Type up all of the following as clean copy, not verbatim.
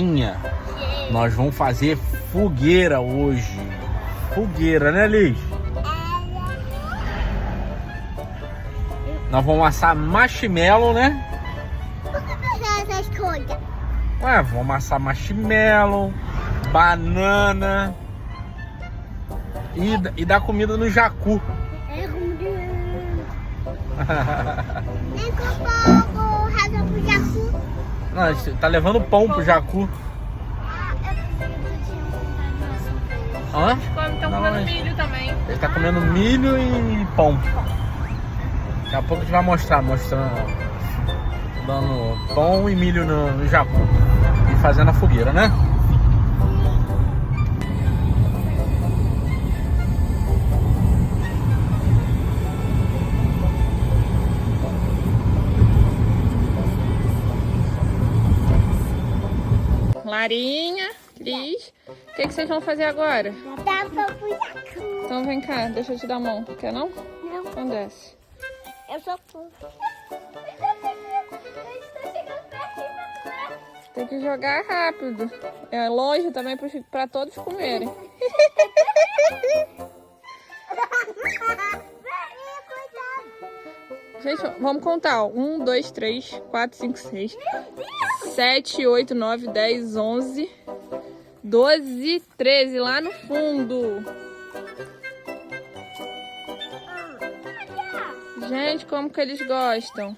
Larinha, nós vamos fazer fogueira hoje. Fogueira, né, Liz? Nós vamos assar marshmallow, né? Por que você essas coisas? Ué, vamos amassar marshmallow, banana e dar comida no jacu. É comida. Nem comprou razão pro jacu. Não, você tá levando pão pro jacu. Hã? Estão Não, comendo mas- milho também. Ele tá comendo milho e pão. Daqui a pouco a gente vai mostrando, dando pão e milho no jacu e fazendo a fogueira, né? Larinha, Cris, o que vocês vão fazer agora? Dá pro jacu. Então vem cá, deixa eu te dar a mão. Quer não? Não, Então desce. eu sou fã. Tem que jogar rápido. É longe também pra todos comerem. Gente, vamos contar, ó. 1, 2, 3, 4, 5, 6, 7, 8, 9, 10, 11, 12, 13, lá no fundo. Gente, como que eles gostam?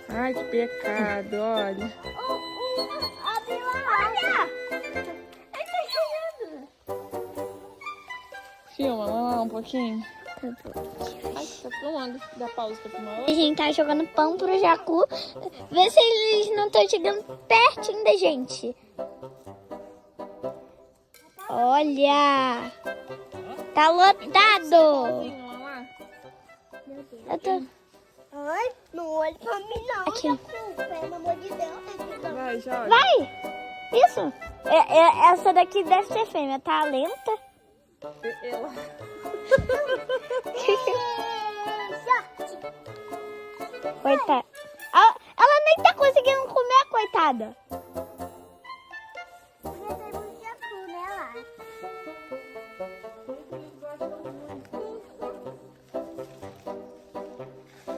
Ai, que pecado, olha. Olha! Ele tá chegando. Filma, vamos lá um pouquinho. Ai, tá filmando. Dá pausa pra filmar. A gente tá jogando pão pro jacu. Vê se eles não estão chegando pertinho da gente. Olha! Tá lotado! Vamos lá. Eu tô... Ai, não olhe pra mim não. Aqui. Pelo amor de Deus. Vai, joga. Vai! Isso! Essa daqui deve ser fêmea, tá lenta? Ela. Coitada. Ela nem tá conseguindo comer, coitada.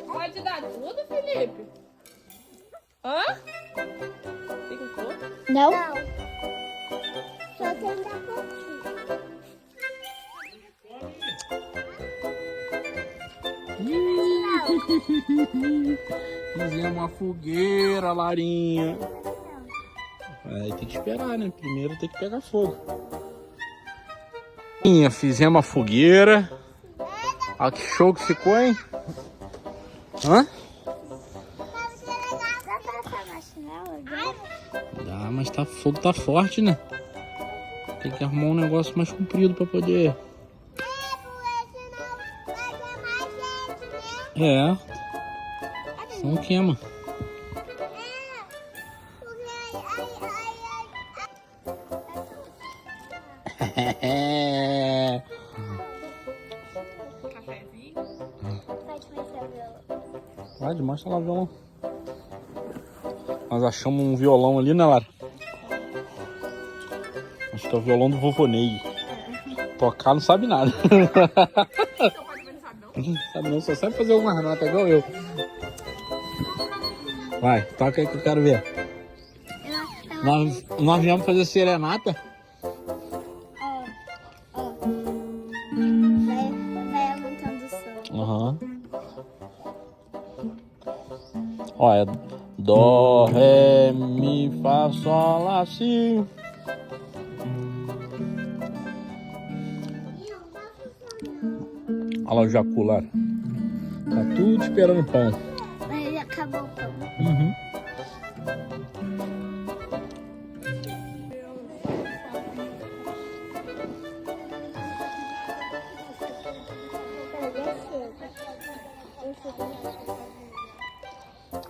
Pode dar tudo, Felipe? Hã? Ficou? Não? Só tem que dar pouquinho. Fizemos uma fogueira, Larinha. Aí tem que esperar, né? Primeiro tem que pegar fogo. Fizemos uma fogueira. Olha que show que ficou, hein? Hã? Dá, mas fogo tá forte, né? Tem que arrumar um negócio mais comprido pra poder... É. Não queima. Pode, mostra lá o violão. Nós achamos um violão ali, né, Lara? Acho que é o violão do vovô Ney. Tocar não sabe nada. Sabe não, só sabe fazer algumas notas igual eu. Vai, toca aí que eu quero ver. Nós viemos fazer serenata. Vai aumentando o som. Aham. Ó, é Dó, Ré, Mi, Fá, Sol, Lá, Si. Olha lá o jacu lá. Tá tudo esperando pão. Mas acabou o pão. Uhum.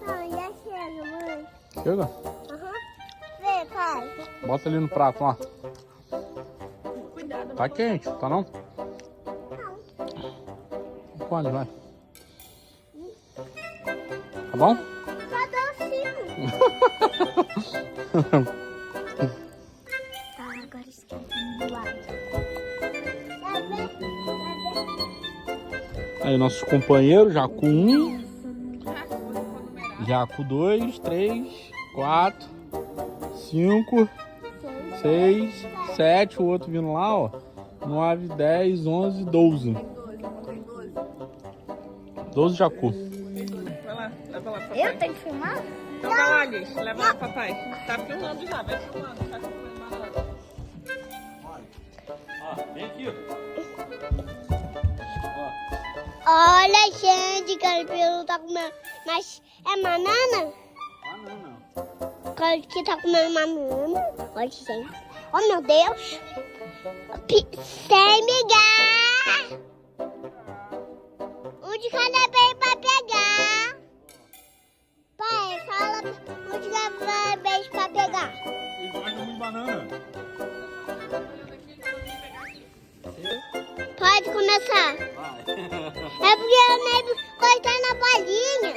Não, já chega, mãe. Chega? Vê, pai. Bota ali no prato, ó. Cuidado. Tá quente, tá não? Pode, vai. Tá bom? Tá docinho. Tá, agora esquentando do lado. Vai ver? Aí, nossos companheiros, Jacu 1, Jacu 2, 3, 4, 5, 6, 7, o outro vindo lá, ó. 9, 10, 11, 12. 12 Jacu. Vai lá, leva lá, papai. Eu tenho que filmar? Então vai lá, Liz. Leva lá, papai. Tá filmando já, vai filmando. Tá filmando. Ó, vem aqui. Olha, gente, Carpelo tá comendo. Mas é banana? Banana. Que tá comendo banana. Olha, gente. Oh, meu Deus. Sem migar. Um de cada vez pra pegar. Pai, fala um de cada vez pra pegar. Eles gostam muito de banana. Pode começar. Vai. É porque eu nem cortar na bolinha.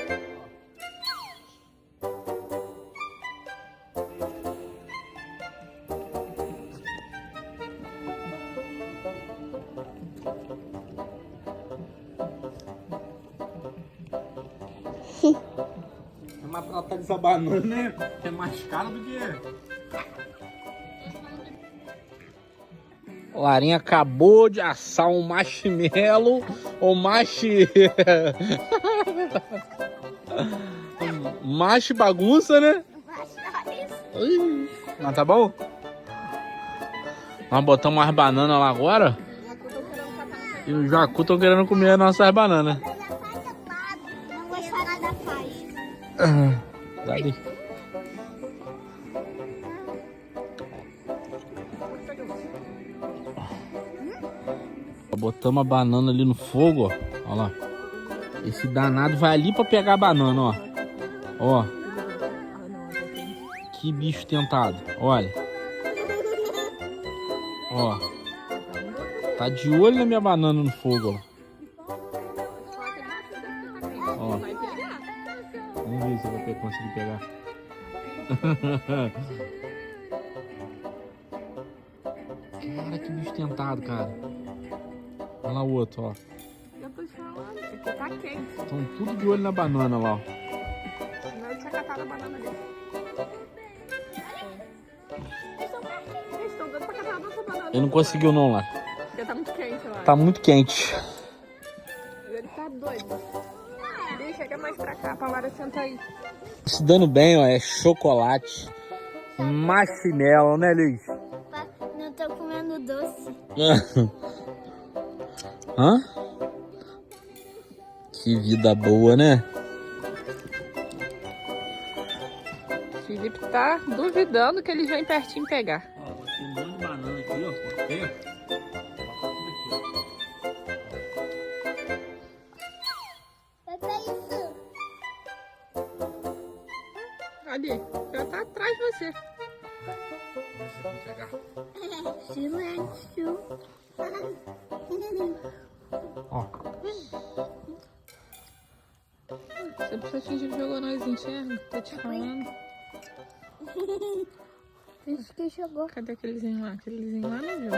Mas ela tá dessa banana, né? Que é mais cara do que... Larinha acabou de assar um marshmallow. Ou macho bagunça, né? Mas tá bom? Nós botamos umas bananas lá agora. E os Jacu estão querendo comer as nossas bananas. Não vou chorar da paz. Dali. Botamos a banana ali no fogo, ó. Olha lá. Esse danado vai ali pra pegar a banana, ó. Ó. Que bicho tentado. Olha. Ó. Tá de olho na minha banana no fogo, ó. Ó. Vamos ver se eu vou conseguir pegar. Cara, que bicho tentado, cara. Olha lá o outro, ó. Eu tô te falando, aqui tá quente. Estão tudo de olho na banana lá, ó. Senão eu tinha catado a banana dele. Eles estão doidos pra catar a nossa banana. Ele não conseguiu não lá. Porque tá muito quente lá. Tá muito quente. Ele tá doido. Liz, chega mais pra cá, pra Lara sentar aí. Se dando bem, ó, é chocolate. Marshmallow, né, Liz? Não tô comendo doce. Hã? Que vida boa, né? Felipe tá duvidando que eles vêm pertinho pegar. Ó, tem um monte de banana aqui, ó. Cortei, ó. Vai pra isso. Ali, já tá atrás de você. Silêncio. Ó. Você precisa fingir que jogou nós enxerga, tô te falando. Isso que jogou. Cadê aquelezinho lá? Aquelezinho lá não viu.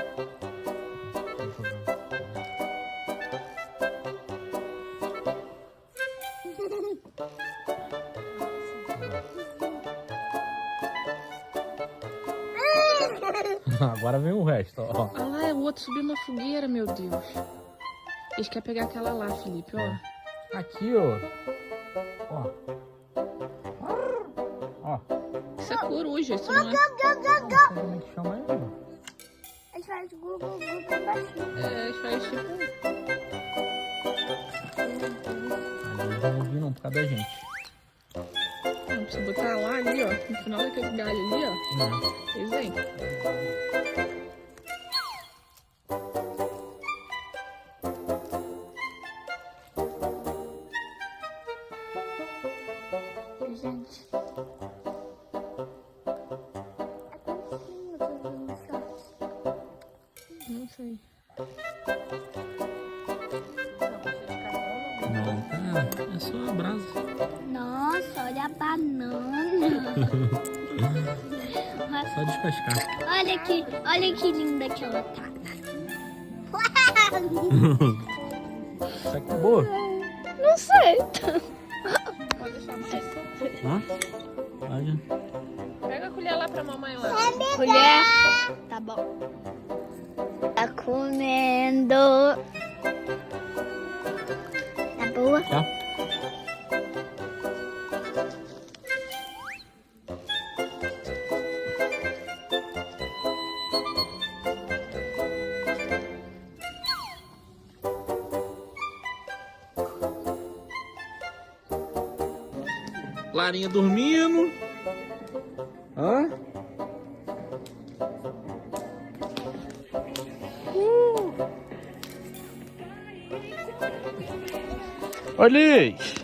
Agora vem o resto, ó. Olha lá, é o outro subiu uma fogueira, meu Deus. Eles querem pegar aquela lá, Felipe, ó. Aqui, ó. Ó. Ó. Isso é coruja, isso não é. Como é que chama aí, ó? Ele faz gugu bem baixinho. É, eles fazem tipo. Ali eles não vão vir não, por causa da gente. Não, precisa botar lá ali, ó. No final daquele galho ali, ó. Eles vêm. Gente. Não sei. Não, cara, é só a brasa. Nossa, olha a banana. Só descascar. Olha que linda que ela tá. Isso aqui é boa? Não sei. Hã? Olha. Pega a colher lá pra mamãe lá. Colher. Tá bom. Tá comendo. Tá boa? Tá? Clarinha dormindo. Hã? Olha isso.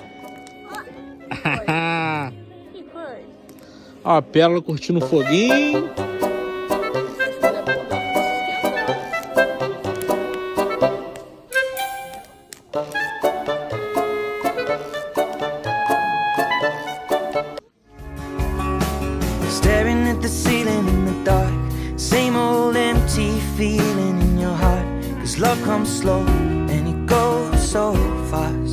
Que foi? Ó, a Pérola curtindo o foguinho. Staring at the ceiling in the dark, same old empty feeling in your heart. 'Cause love comes slow and it goes so fast.